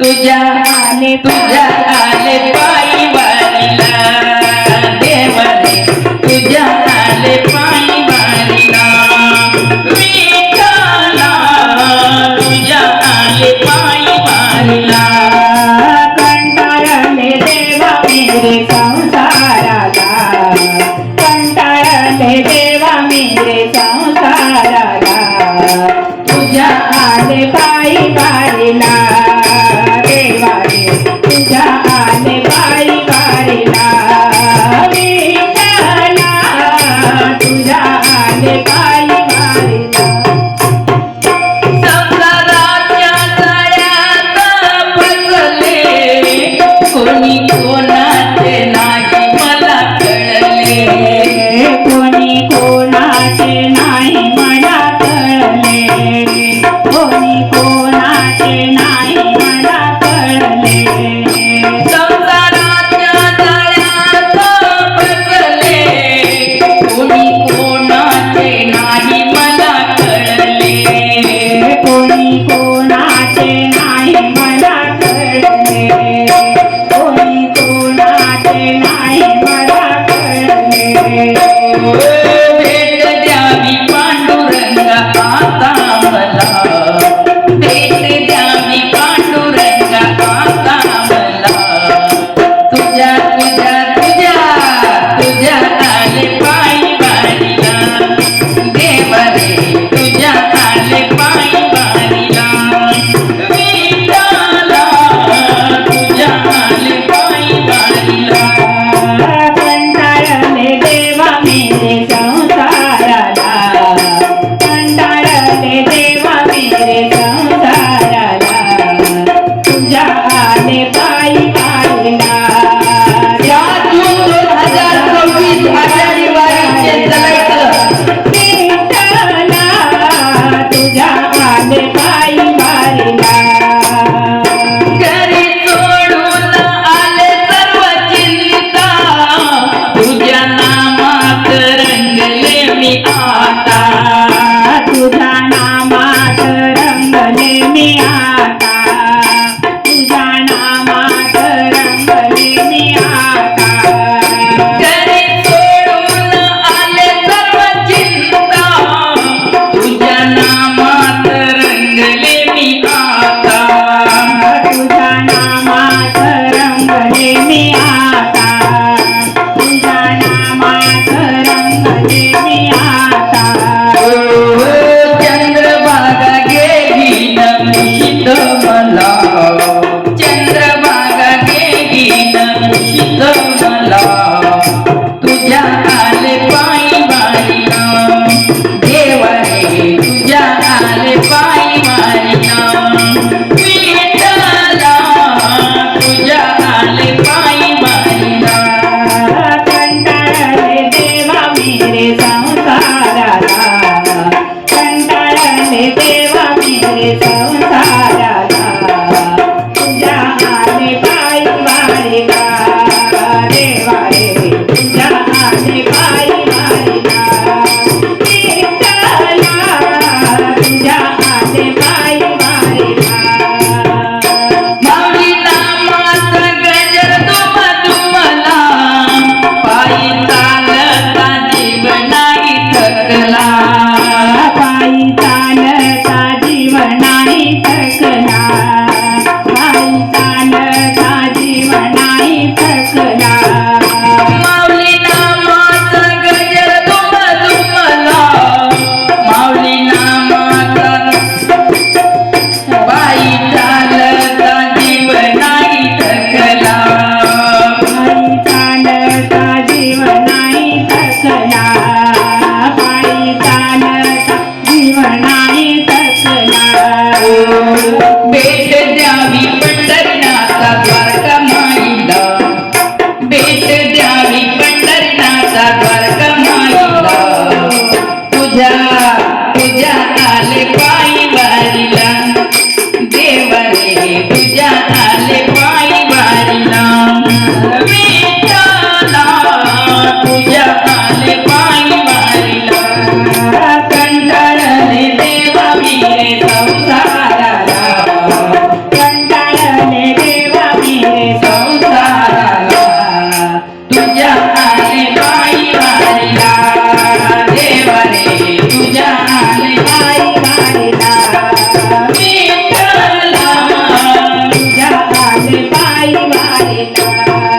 तुझ्या आले पायी वारीला देव रे तुझ्या आले पायी वारीला विठ्ठला तुझ्या आले पायी वारीला कंटाळले देवा मेरे संसाराला कंटाळले देवा मेरे संसाराला तुझ्या आले पायी वारीला देवा रे तुझ्या आले पायी वारीला विठ्ठला तुझ्या आले पायी वारीला संसाराच्या जाळ्यात फसले कोणी कोणाचे नाही मला कळले कोणी कोणाचे नाही मला कळले कोणी कोणाचे नाही मला कळले संसाराच्या जाळ्यात फसले कोणी कोणाचे नाही मला कळले कोणी कोणाचे नाही मला कळले कोणी कोणाचे नाही मला कळले भेट द्यावी पांडुरंगा आता मला भेट द्यावी पांडुरंगा आता मला तुझ्या तुझ्या तुझ्या तुझ्या आले पायी वारीला देव रे तुझ्या आले पायी वारीला विठ्ठला तुझ्या आले पायी वारीला कंटाळले देवा मेरे संसाराला कंटाळले देवा मेरे संसाराला तुझ्या आले पायी वारीला या जून 2026 आषाढी वारीचे चालायचं विठ्ठला तुझ्या आले पायी वारीला घरी सोडून आले सर्व चिंता तुझ्या नामात रंगले मी आता तुझ्या नामात रंगले मी आता तुझ्या नामात रंगले मी आता घरी सोडून आले सर्व चिंता तुझ्या नामात रंगले मी आता तुझ्या नामात रंगले मी आता तुझ्या नामात रंगले मी आता चंद्रभागा गेली नमिषित मला चंद्रभागा गेली नमिषित मला तुझ्या आले पायी वारीला देव रे तुझ्या आले पायी वारीला विठ्ठला तुझ्या आले पायी वारीला कंटाळले देवा मेरे संसाराला कंटाळले देवा मेरे संसाराला तुझ्या आले पायी वारीला देवा रे तुझ्या आले पायी वारीला विठ्ठला तुझ्या आले पायी वारीला माऊली नामाचा गजर तुम्हाला पायी चालता जीव नाही थकला पायी चालता जीव नाही थकला पायी चालता जीव नाही थकला माऊली नामाचा गजर तुम्हाला माऊली नामाचा पायी चालता जीव नाही थकला पायी चालता जीव नाही थकला पायी चालता जीव नाही थकला भेट द्यावी पंढरीनाथा द्वारका माईला भेट द्यावी पंढरीनाथा द्वारका माईला तुझ्या तुझ्या आले पायी वारीला देव रे तुझ्या आले पायी वारीला विठ्ठला तुझ्या आले पायी वारीला कंटाळले देवा मी रे संसाराला कंटाळले वारीला